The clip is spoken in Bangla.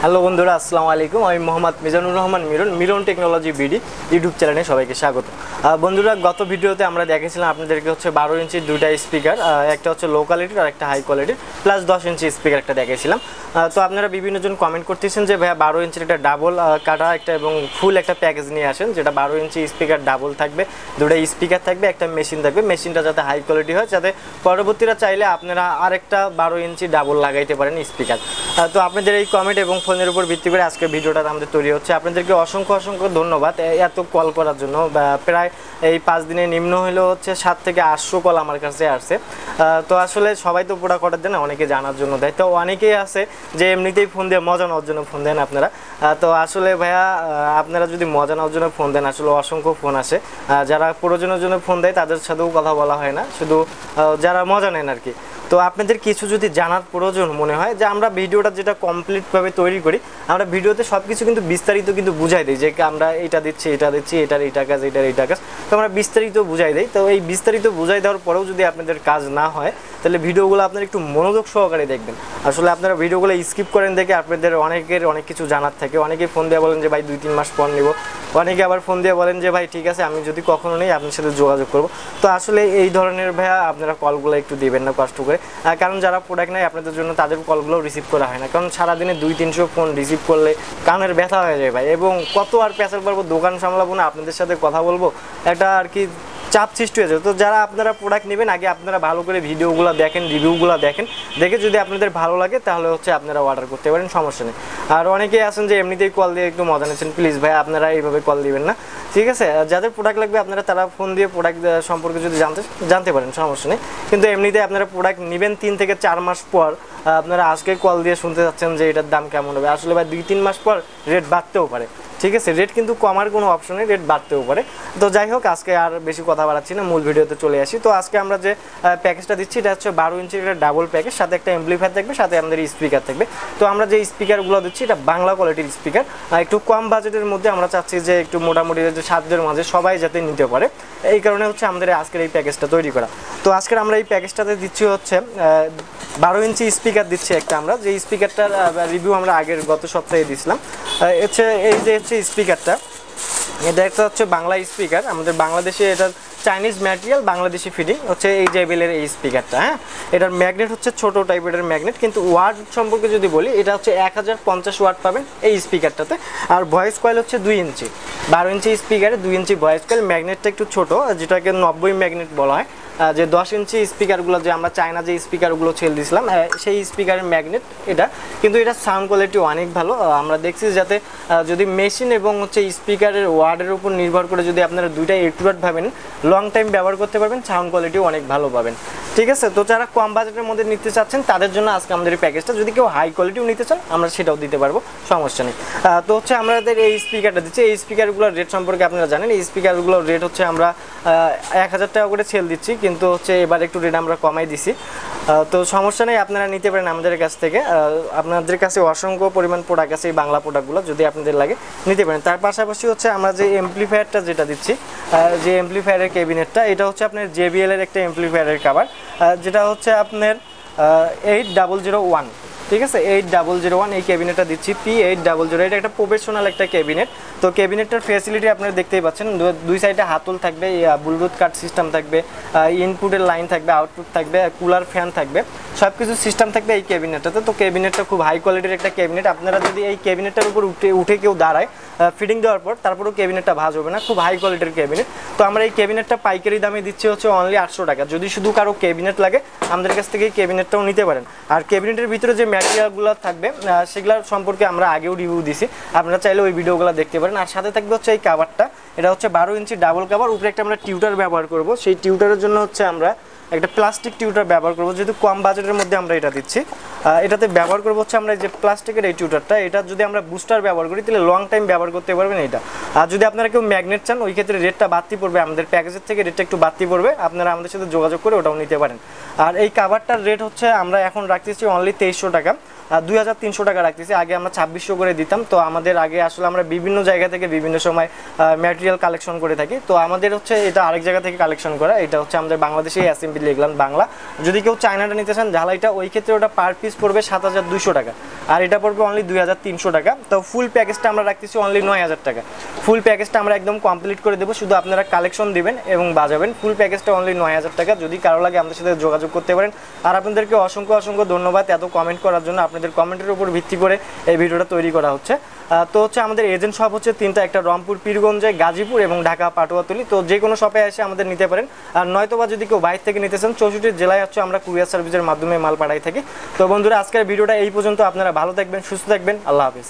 হ্যালো বন্ধুরা, আসসালামু আলাইকুম। আমি Mohammad Mizanur Rahman Miran technology BD YouTube চ্যানেলে সবাইকে স্বাগত। বন্ধুরা, গত ভিডিওতে আমরা দেখেছিলাম আপনাদেরকে হচ্ছে 12 ইঞ্চির দুইটা স্পিকার, একটা হচ্ছে লো কোয়ালিটির আর একটা হাই কোয়ালিটির, প্লাস 10 ইঞ্চি স্পিকার একটা দেখেছিলাম। তো আপনারা বিভিন্ন জন কমেন্ট করতেছেন যে ভাইয়া 12 ইঞ্চির একটা ডাবল কাটা একটা এবং ফুল একটা প্যাকেজ নিয়ে আসেন, যেটা 12 ইঞ্চি স্পিকার ডাবল থাকবে, দুটো স্পিকার থাকবে, একটা মেশিন থাকবে, মেশিনটা যাতে হাই কোয়ালিটি হয়, যাতে পরবর্তীরা চাইলে আপনারা আরেকটা 12 ইঞ্চি ডাবল লাগাইতে পারেন স্পিকার। তো আপনাদের এই কমেন্ট এবং ফোনের উপর ভিত্তি করে আজকে ভিডিওটা আমাদের তৈরি হচ্ছে। আপনাদেরকে অসংখ্য ধন্যবাদ এত কল করার জন্য। প্রায় এই 5 দিনে নিম্ন হলেও হচ্ছে 7 থেকে 800 কল আমার কাছে আসছে। তো আসলে সবাই তো পুরা করার জন্য অনেকে জানার জন্য দেয়, তো অনেকেই আছে যে এমনিতেই ফোন দিয়ে মজা নেওয়ার জন্য ফোন দেন আপনারা। তো আসলে ভাইয়া আপনারা যদি মজা নেওয়ার জন্য ফোন দেন, আসলে অসংখ্য ফোন আসে, যারা প্রয়োজনের জন্য ফোন দেয় তাদের সাথেও কথা বলা হয় না, শুধু যারা মজা নেন আর কি। তো আপনাদের কিছু যদি জানার প্রয়োজন মনে হয়, যে আমরা ভিডিওটা যেটা কমপ্লিটভাবে তৈরি করি, আমরা ভিডিওতে সব কিছু কিন্তু বিস্তারিত কিন্তু বুঝাই দিই, যে আমরা এটা দিচ্ছি, এটার এইটা কাজ, এটার এইটা কাজ, তো আমরা বিস্তারিত বুঝাই দিই। তো এই বিস্তারিত বুঝাই দেওয়ার পরেও যদি আপনাদের কাজ না হয়, তাহলে ভিডিওগুলো আপনারা একটু মনোযোগ সহকারে দেখবেন। আসলে আপনারা ভিডিওগুলো স্কিপ করেন দেখে আপনাদের অনেকের অনেক কিছু জানার থাকে। অনেকেই ফোন দিয়ে বলেন যে ভাই 2-3 মাস পর নেব, অনেকে আবার ফোন দিয়ে বলেন যে ভাই ঠিক আছে, আমি যদি কখনো নেই আপনার সাথে যোগাযোগ করব। তো আসলে এই ধরনের ভাইয়া আপনারা কলগুলো একটু দিবেন না কষ্ট করে, কারণ যারা প্রোডাক্ট নেয় আপনাদের জন্য তাদের কলগুলো রিসিভ করা হয় না, কারণ সারাদিনে 200-300 ফোন রিসিভ করলে কানের ব্যথা হয়ে যায় ভাই, এবং কত আর প্যাসেল পারবো, দোকান সামলাবো না, আপনাদের সাথে কথা বলবো, একটা আর কি চাপ সৃষ্টি হয়ে যায়। তো যারা আপনারা প্রোডাক্ট নেবেন, আগে আপনারা ভালো করে ভিডিওগুলো দেখেন, রিভিউগুলো দেখেন, দেখে যদি আপনাদের ভালো লাগে তাহলে হচ্ছে আপনারা অর্ডার করতে পারেন, সমস্যা নেই। আর অনেকেই আছেন যে এমনিতেই কল দিয়ে একটু মজা নিচ্ছেন, প্লিজ ভাই আপনারা এইভাবে কল দিবেন না, ঠিক আছে? যাদের প্রোডাক্ট লাগবে আপনারা তারা ফোন দিয়ে প্রোডাক্ট সম্পর্কে যদি জানতে পারেন, সমস্যা নেই। কিন্তু এমনিতে আপনারা প্রোডাক্ট নেবেন 3 থেকে 4 মাস পর, আপনারা আজকে কল দিয়ে শুনতে যাচ্ছেন যে এটার দাম কেমন হবে। আসলে ভাই 2-3 মাস পর রেট বাড়তেও পারে, ঠিক আছে? রেট কিন্তু কমার কোনো অপশন নেই, রেট বাড়তেও পারে। তো যাই হোক, আজকে আর বেশি কথা বাড়াচ্ছি না, মূল ভিডিওতে চলে আসি। তো আজকে আমরা যে প্যাকেজটা দিচ্ছি, এটা হচ্ছে 12 ইঞ্চির একটা ডাবল প্যাকেজ, সাথে একটা অ্যাম্পলিফায়ার থাকবে, সাথে আমাদের স্পিকার থাকবে। তো আমরা যে স্পিকারগুলো দিচ্ছি, এটা বাংলা কোয়ালিটির স্পিকার, একটু কম বাজেটের মধ্যে আমরা চাচ্ছি যে একটু মোটামুটি যে সাধ্যের মাঝে সবাই যাতে নিতে পারে, এই কারণে হচ্ছে আমাদের আজকের এই প্যাকেজটা তৈরি করা। তো আজকের আমরা এই প্যাকেজটাতে দিচ্ছি হচ্ছে 12 ইঞ্চি স্পিকার দিচ্ছি একটা, আমরা যে স্পিকারটার রিভিউ আমরা গত সপ্তাহে দিয়েছিলাম। হচ্ছে এই যে স্পিকারটা, এটা একটা হচ্ছে বাংলা স্পিকার, আমাদের বাংলাদেশে এটার চাইনিজ ম্যাটেরিয়াল, বাংলাদেশি ফিটিং হচ্ছে এই জেবিএলের এই স্পিকারটা। হ্যাঁ, এটার ম্যাগনেট হচ্ছে ছোট টাইপের ম্যাগনেট, কিন্তু ওয়াট সম্পর্কে যদি বলি, এটা হচ্ছে 1050 ওয়াট পাবেন এই স্পিকারটাতে। আর ভয়েস কয়েল হচ্ছে 2 ইঞ্চি, 12 ইঞ্চি স্পিকারে 2 ইঞ্চি ভয়েস কয়েল, ম্যাগনেটটা একটু ছোট, যেটাকে 90 ম্যাগনেট বলা হয়। যে 10 ইঞ্চি স্পিকারগুলো যে আমরা চায়না যে স্পিকারগুলো ছেড়ে দিয়েছিলাম, সেই স্পিকারের ম্যাগনেট এটা, কিন্তু এটা সাউন্ড কোয়ালিটি অনেক ভালো। আমরা দেখছি যাতে যদি মেশিন এবং হচ্ছে স্পিকারের ওয়ার্ডের উপর নির্ভর করে যদি আপনারা দুইটা একুরেট ভাবেন, লং টাইম ব্যবহার করতে পারবেন, সাউন্ড কোয়ালিটিও অনেক ভালো পাবেন, ঠিক আছে? তো যারা কম বাজেটের মধ্যে নিতে চাচ্ছেন তাদের জন্য আজকে আমাদের এই প্যাকেজটা, যদি কেউ হাই কোয়ালিটিও নিতে চান আমরা সেটাও দিতে পারবো, সমস্যা নেই। তো হচ্ছে আমাদের এই স্পিকারটা দিচ্ছি, এই স্পিকারগুলোর রেট সম্পর্কে আপনারা জানেন, এই স্পিকারগুলোর রেট হচ্ছে আমরা 1000 টাকা করে সেল দিচ্ছি, কিন্তু হচ্ছে এবার একটু রেট আমরা কমাই দিছি। তো সমস্যা নেই, আপনারা নিতে পারেন আমাদের কাছ থেকে। আপনাদের কাছে অসংখ্য পরিমাণ প্রোডাক্ট আছে, এই বাংলা প্রোডাক্টগুলো যদি আপনাদের লাগে নিতে পারেন। তার পাশাপাশি হচ্ছে আমরা যে অ্যাম্পলিফায়ারটা যেটা দিচ্ছি, যে অ্যাম্পলিফায়ারের ক্যাবিনেটটা, এটা হচ্ছে আপনার জেবিএলের একটা অ্যাম্পলিফায়ারের কভার, যেটা হচ্ছে আপনার 8001, ঠিক আছে? 8001 এই ক্যাবিনেটটা দিচ্ছি, P8000। এটা একটা প্রফেশনাল একটা ক্যাবিনেট। তো ক্যাবিনেটটার ফ্যাসিলিটি আপনারা দেখতেই পাচ্ছেন, দুই সাইডে হাতল থাকবে, ব্লুটুথ কাট সিস্টেম থাকবে, ইনপুটের লাইন থাকবে, আউটপুট থাকবে, কুলার ফ্যান থাকবে, সব কিছু সিস্টেম থাকবে এই ক্যাবিনেটটাতে। তো ক্যাবিনেটটা খুব হাই কোয়ালিটির একটা ক্যাবিনেট। আপনারা যদি এই ক্যাবিনেটটার উপর উঠে কেউ দাঁড়ায় ফিটিং দেওয়ার পর, তারপরেও ক্যাবিনেটটা ভাঁজ হবে না, খুব হাই কোয়ালিটির ক্যাবিনেট। তো আমরা এই ক্যাবিনেটটা পাইকারি দামে দিচ্ছি হচ্ছে অনলি 800 টাকা। যদি শুধু কারো ক্যাবিনেট লাগে আমাদের কাছ থেকে এই ক্যাবিনেটটাও নিতে পারেন। আর ক্যাবিনেটের ভিতরে যে ম্যাটেরিয়ালগুলো থাকবে সেগুলোর সম্পর্কে আমরা আগেও রিভিউ দিছি, আপনারা চাইলে ওই ভিডিওগুলো দেখতে পারেন। আর সাথে থাকবে হচ্ছে এই কাভারটা, এটা হচ্ছে 12 ইঞ্চি ডাবল কাভার, উপরে একটা আমরা টিউটার ব্যবহার করব। সেই টিউটারের জন্য হচ্ছে আমরা একটা প্লাস্টিক টিউটার ব্যবহার করব, যেহেতু কম বাজেটের মধ্যে আমরা এটা দিচ্ছি। এটাতে ব্যবহার করবো হচ্ছে আমরা যে প্লাস্টিকের এই টিউটারটা, এটা যদি আমরা বুস্টার ব্যবহার করি তাহলে লং টাইম ব্যবহার করতে পারবেন এটা। আর যদি আপনারা কেউ ম্যাগনেট চান, ওই ক্ষেত্রে রেটটা বাড়তি পড়বে, আমাদের প্যাকেজের থেকে রেটটা একটু বাড়তি পড়বে, আপনারা আমাদের সাথে যোগাযোগ করে ওটাও নিতে পারেন। আর এই কাভারটার রেট হচ্ছে আমরা এখন রাখতেছি অনলি 2300 টাকা, 2300 টাকা রাখতেছি। আগে আমরা 2600 করে দিতাম। তো আমাদের আগে আসলে আমরা বিভিন্ন জায়গা থেকে বিভিন্ন সময় ম্যাটেরিয়াল কালেকশন করে থাকি। তো আমাদের হচ্ছে এটা আরেক জায়গা থেকে কালেকশন করা, এটা হচ্ছে আমাদের বাংলাদেশে অ্যাসেম্বলি এগুলান বাংলা। যদি কেউ চায়নাটা নিতে চান ঝালাইটা, ওই ক্ষেত্রে ওটা পার পিস পিস পড়বে 7200 টাকা, আর এটা পড়বে অনলি 2300 টাকা। তো ফুল প্যাকেজটা আমরা রাখতেছি অনলি 9000 টাকা। ফুল প্যাকেজটা আমরা একদম কমপ্লিট করে দেবো, শুধু আপনারা কালেকশন দিবেন এবং বাজাবেন। ফুল প্যাকেজটা অনলি 9000 টাকা। যদি কারো লাগে আমাদের সাথে যোগাযোগ করতে পারেন। আর আপনাদেরকে অসংখ্য অসংখ্য ধন্যবাদ এত কমেন্ট করার জন্য। আপনাদের কমেন্টের উপর ভিত্তি করে এই ভিডিওটা তৈরি করা হচ্ছে। তো হচ্ছে আমাদের এজেন্ট শপ হচ্ছে 3টা, একটা রংপুর, পীরগঞ্জে, গাজীপুর এবং ঢাকা পাটুয়াতলী। তো যে কোনো শপে এসে আমাদের নিতে পারেন। আর নয়তোবা যদি কেউ বাইরে থেকে নিতে চান 64 জেলায় হচ্ছে আমরা কুরিয়ার সার্ভিসের মাধ্যমে মাল পাঠাই থাকি। তো বন্ধুরা, আজকের ভিডিওটা এই পর্যন্ত। আপনারা ভালো থাকবেন, সুস্থ থাকবেন। আল্লাহ হাফেজ।